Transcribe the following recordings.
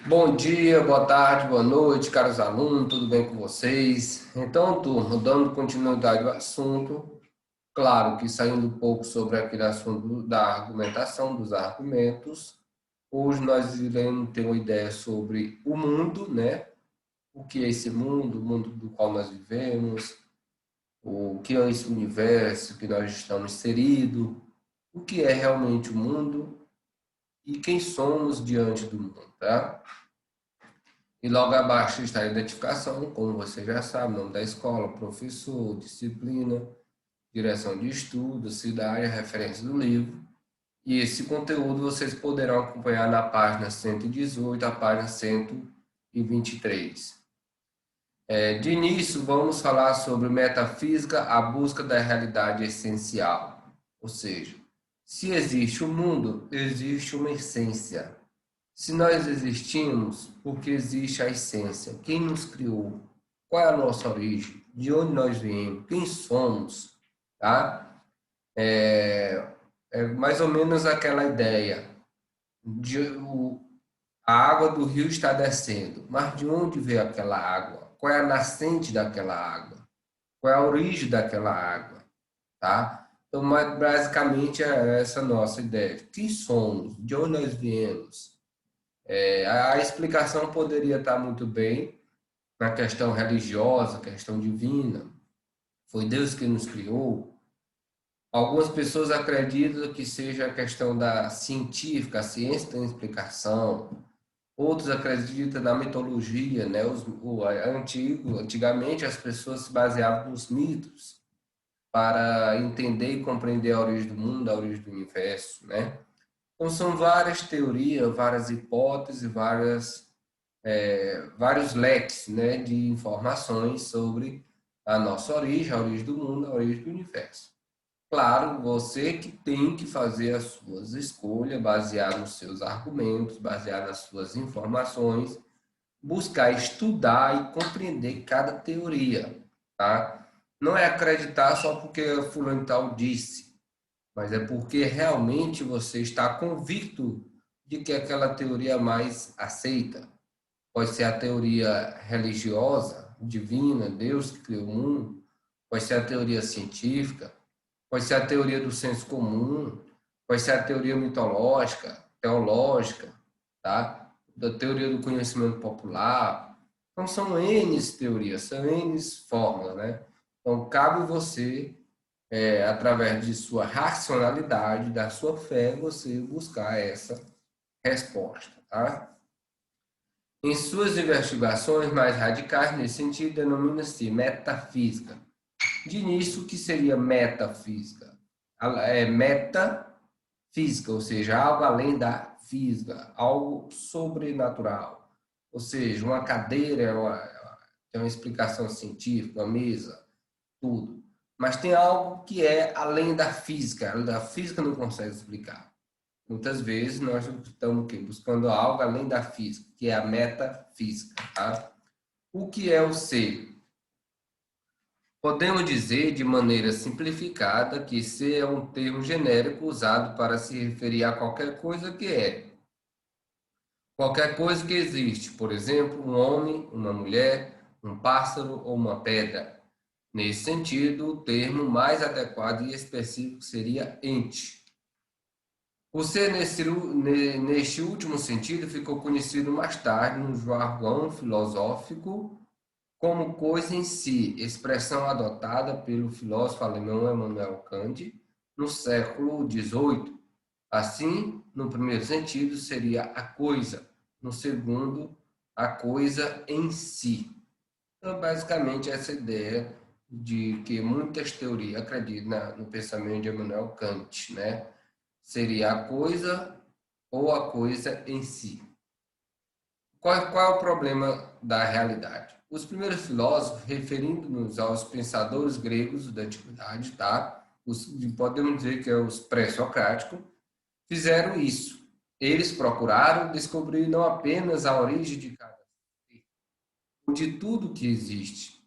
Bom dia, boa tarde, boa noite, caros alunos, tudo bem com vocês? Então, turma, dando continuidade ao assunto, claro que saindo um pouco sobre aquele assunto da argumentação, dos argumentos, hoje nós iremos ter uma ideia sobre o mundo, né? O que é esse mundo, o mundo do qual nós vivemos, o que é esse universo que nós estamos inseridos, o que é realmente o mundo e quem somos diante do mundo, tá? E logo abaixo está a identificação, como você já sabe, nome da escola, professor, disciplina, direção de estudo, cidade, a referência do livro. E esse conteúdo vocês poderão acompanhar na página 118 a página 123. De início, vamos falar sobre metafísica, a busca da realidade essencial. Ou seja, se existe um mundo, existe uma essência. Se nós existimos, porque existe a essência. Quem nos criou? Qual é a nossa origem? De onde nós viemos? Quem somos? Tá? É mais ou menos aquela ideia de a água do rio está descendo, mas de onde veio aquela água? Qual é a nascente daquela água? Qual é a origem daquela água? Tá? Então, basicamente é essa nossa ideia. Quem somos? De onde nós viemos? A explicação poderia estar muito bem na questão religiosa, questão divina. Foi Deus que nos criou. Algumas pessoas acreditam que seja a questão da científica, a ciência tem explicação. Outros acreditam na mitologia, né? Antigamente as pessoas se baseavam nos mitos para entender e compreender a origem do mundo, a origem do universo, né? Então são várias teorias, várias hipóteses, vários leques, né, de informações sobre a nossa origem, a origem do mundo, a origem do universo. Claro, você que tem que fazer as suas escolhas baseado nos seus argumentos, baseado nas suas informações, buscar estudar e compreender cada teoria, tá? Não é acreditar só porque fulano tal disse, mas é porque realmente você está convicto de que aquela teoria é mais aceita. Pode ser a teoria religiosa, divina, Deus que criou o mundo, pode ser a teoria científica, pode ser a teoria do senso comum, pode ser a teoria mitológica, teológica, tá? Da teoria do conhecimento popular. Então são N teorias, são N fórmulas, né? Então cabe você, através de sua racionalidade, da sua fé, você buscar essa resposta, tá? Em suas investigações mais radicais nesse sentido, denomina-se metafísica. De início, o que seria metafísica? É metafísica, ou seja, algo além da física, algo sobrenatural. Ou seja, uma cadeira tem uma explicação científica, uma mesa, tudo. Mas tem algo que é além da física, a física não consegue explicar. Muitas vezes nós estamos buscando algo além da física, que é a metafísica. Tá? O que é o ser? Podemos dizer de maneira simplificada que ser é um termo genérico usado para se referir a qualquer coisa que é. Qualquer coisa que existe, por exemplo, um homem, uma mulher, um pássaro ou uma pedra. Nesse sentido, o termo mais adequado e específico seria ente. O ser, neste último sentido, ficou conhecido mais tarde no jargão filosófico como coisa em si, expressão adotada pelo filósofo alemão Immanuel Kant no século XVIII. Assim, no primeiro sentido, seria a coisa, no segundo, a coisa em si. Então, basicamente, essa ideia de que muitas teorias acreditam no pensamento de Immanuel Kant, né? Seria a coisa ou a coisa em si. Qual é o problema da realidade? Os primeiros filósofos, referindo-nos aos pensadores gregos da antiguidade, tá? Podemos dizer que é os pré-socráticos, fizeram isso. Eles procuraram descobrir não apenas a origem de cada ser, de tudo que existe,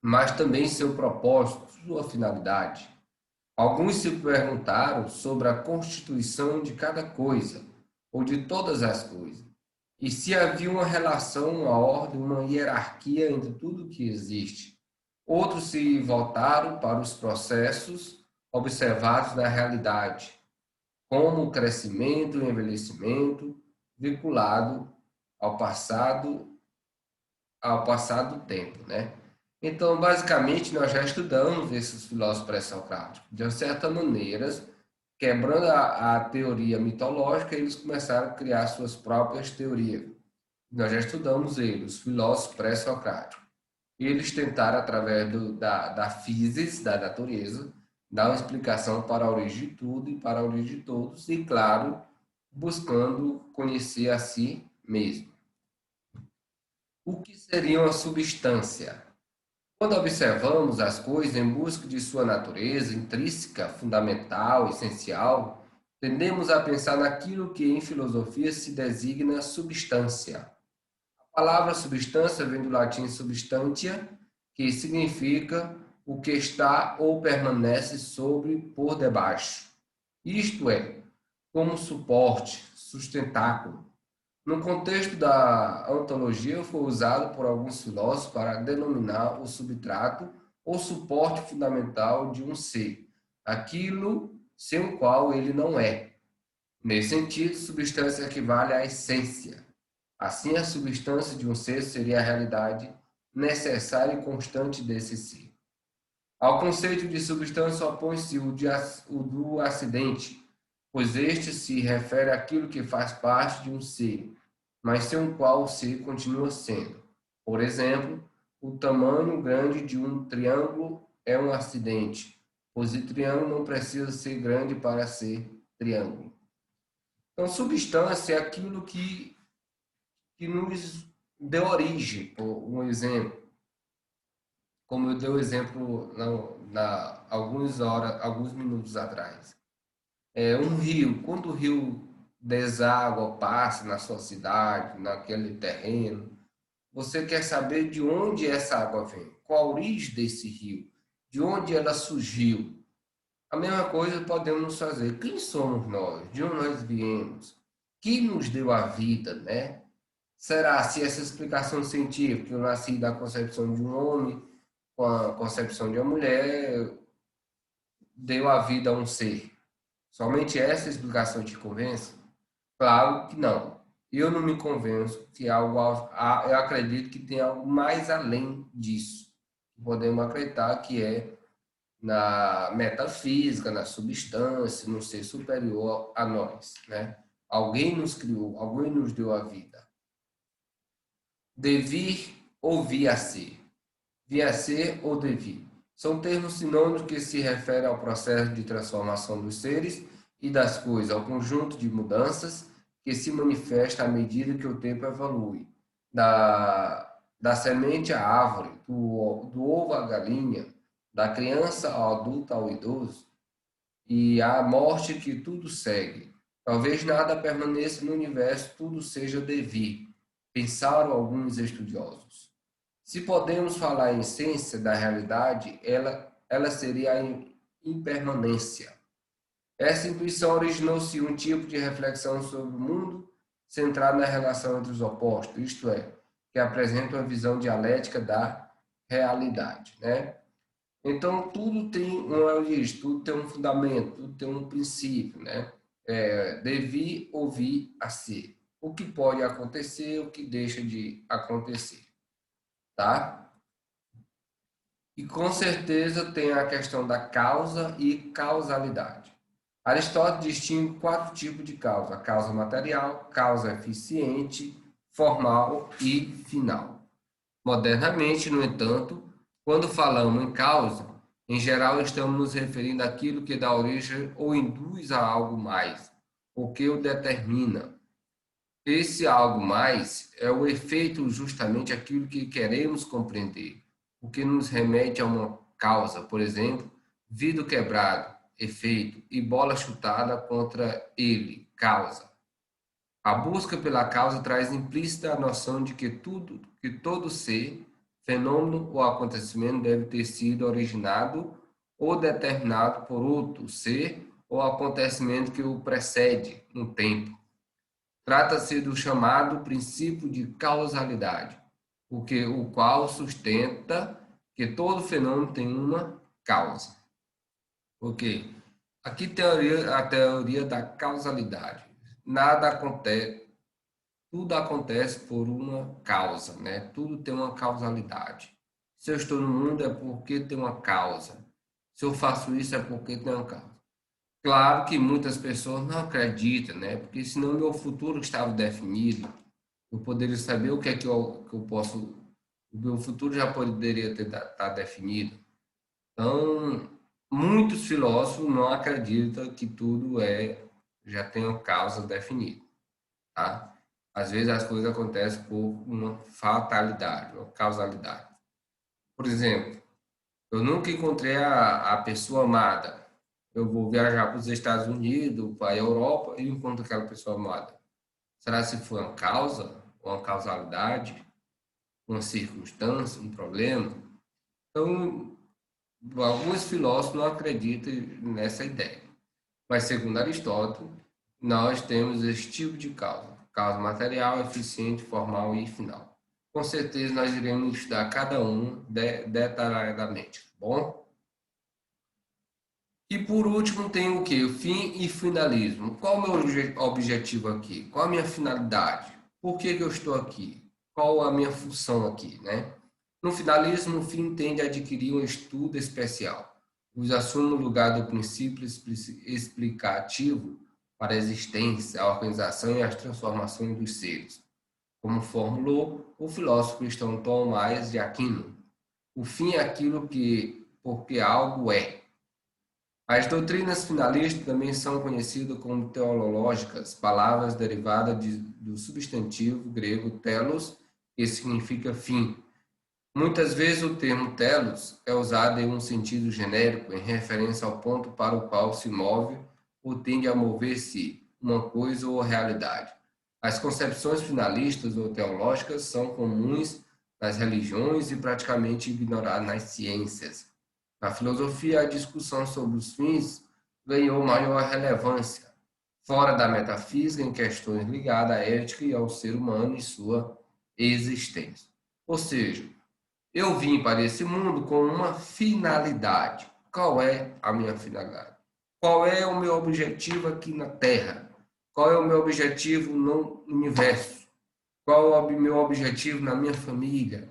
mas também seu propósito, sua finalidade. Alguns se perguntaram sobre a constituição de cada coisa, ou de todas as coisas. e se havia uma relação, uma ordem, uma hierarquia entre tudo que existe. Outros se voltaram para os processos observados na realidade, como o crescimento e envelhecimento vinculado ao passar do tempo, né? Então, basicamente, nós já estudamos esses filósofos pré-socráticos. De certa maneira, quebrando a teoria mitológica, eles começaram a criar suas próprias teorias. Nós já estudamos eles, os filósofos pré-socráticos. Eles tentaram, através da física, da natureza, dar uma explicação para a origem de tudo e para a origem de todos, e, claro, buscando conhecer a si mesmo. O que seria uma substância? Quando observamos as coisas em busca de sua natureza intrínseca, fundamental, essencial, tendemos a pensar naquilo que em filosofia se designa substância. A palavra substância vem do latim substantia, que significa o que está ou permanece sobre por debaixo. Isto é, como suporte, sustentáculo. No contexto da ontologia, foi usado por alguns filósofos para denominar o substrato ou suporte fundamental de um ser, aquilo sem o qual ele não é. Nesse sentido, substância equivale à essência. Assim, a substância de um ser seria a realidade necessária e constante desse ser. Ao conceito de substância opõe-se o do acidente, pois este se refere àquilo que faz parte de um ser, mas sem o qual o ser continua sendo. Por exemplo, o tamanho grande de um triângulo é um acidente, pois o triângulo não precisa ser grande para ser triângulo. Então, substância é aquilo que nos deu origem, por um exemplo. Como eu dei o exemplo alguns minutos atrás. Um rio, quando o rio deságua, passa na sua cidade, naquele terreno, você quer saber de onde essa água vem, qual a origem desse rio, de onde ela surgiu. A mesma coisa podemos fazer. Quem somos nós? De onde nós viemos? Quem nos deu a vida, né? Será se essa explicação científica, eu nasci da concepção de um homem, com a concepção de uma mulher, deu a vida a um ser? Somente essa explicação te convence? Claro que não. Eu não me convenço que eu acredito que tem algo mais além disso. Podemos acreditar que é na metafísica, na substância, no ser superior a nós, né? Alguém nos criou, alguém nos deu a vida. Devir ou vir a ser. Vir a ser ou devir. São termos sinônimos que se referem ao processo de transformação dos seres e das coisas, ao conjunto de mudanças que se manifesta à medida que o tempo evolui. Da semente à árvore, do ovo à galinha, da criança ao adulto ao idoso, e à morte que tudo segue. Talvez nada permaneça no universo, tudo seja devir, pensaram alguns estudiosos. Se podemos falar em essência da realidade, ela seria a impermanência. Essa intuição originou-se um tipo de reflexão sobre o mundo centrado na relação entre os opostos, isto é, que apresenta uma visão dialética da realidade, né? Então, tudo tem uma origem, tudo tem um fundamento, tudo tem um princípio, né? Devir, ouvir, a ser. O que pode acontecer, o que deixa de acontecer, tá? E com certeza tem a questão da causa e causalidade. Aristóteles distingue 4 tipos de causa: a causa material, causa eficiente, formal e final. Modernamente, no entanto, quando falamos em causa, em geral estamos nos referindo àquilo que dá origem ou induz a algo mais, o que o determina. Esse algo mais é o efeito justamente aquilo que queremos compreender, o que nos remete a uma causa, por exemplo, vidro quebrado, efeito, e bola chutada contra ele, causa. A busca pela causa traz implícita a noção de que todo ser, fenômeno ou acontecimento deve ter sido originado ou determinado por outro ser ou acontecimento que o precede no tempo. Trata-se do chamado princípio de causalidade, porque o qual sustenta que todo fenômeno tem uma causa. Ok? Aqui a teoria da causalidade. Nada acontece, tudo acontece por uma causa, né? Tudo tem uma causalidade. Se eu estou no mundo é porque tem uma causa. Se eu faço isso é porque tem uma causa. Claro que muitas pessoas não acreditam, né? Porque senão meu futuro estava definido. Eu poderia saber o que é que eu posso. O meu futuro já poderia tá definido. Então, muitos filósofos não acreditam que tudo já tem uma causa definida, tá? Às vezes as coisas acontecem por uma fatalidade, uma causalidade. Por exemplo, eu nunca encontrei a pessoa amada. Eu vou viajar para os Estados Unidos, para a Europa e encontro aquela pessoa amada. Será se foi uma causa, uma causalidade, uma circunstância, um problema? Então, alguns filósofos não acreditam nessa ideia. Mas, segundo Aristóteles, nós temos esse tipo de causa: causa material, eficiente, formal e final. Com certeza, nós iremos estudar cada um detalhadamente, tá bom? E por último, tem o que? O fim e finalismo. Qual o meu objetivo aqui? Qual a minha finalidade? Por que eu estou aqui? Qual a minha função aqui, né? No finalismo, o fim tende a adquirir um estudo especial, pois assume o lugar do princípio explicativo para a existência, a organização e as transformações dos seres, como formulou o filósofo cristão Tomás de Aquino. O fim é aquilo que, porque algo é. As doutrinas finalistas também são conhecidas como teológicas, palavras derivadas do substantivo grego telos, que significa fim. Muitas vezes o termo telos é usado em um sentido genérico, em referência ao ponto para o qual se move ou tende a mover-se uma coisa ou realidade. As concepções finalistas ou teológicas são comuns nas religiões e praticamente ignoradas nas ciências. Na filosofia, a discussão sobre os fins ganhou maior relevância, fora da metafísica, em questões ligadas à ética e ao ser humano e sua existência. Ou seja, eu vim para esse mundo com uma finalidade. Qual é a minha finalidade? Qual é o meu objetivo aqui na Terra? Qual é o meu objetivo no universo? Qual é o meu objetivo na minha família?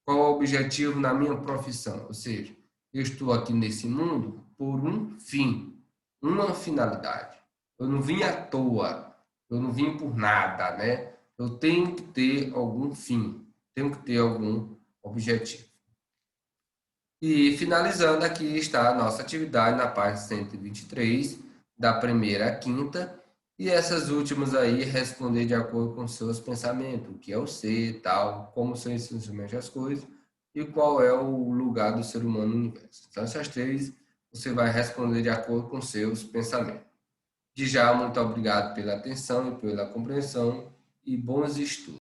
Qual é o objetivo na minha profissão? Ou seja, eu estou aqui nesse mundo por um fim, uma finalidade. Eu não vim à toa, eu não vim por nada, né? Eu tenho que ter algum fim, tenho que ter algum objetivo. E finalizando, aqui está a nossa atividade na parte 123, da primeira à quinta, e essas últimas aí responder de acordo com seus pensamentos, o que é o ser, tal, como são essencialmente as coisas, e qual é o lugar do ser humano no universo. Então, essas três você vai responder de acordo com seus pensamentos. De já, muito obrigado pela atenção e pela compreensão, e bons estudos.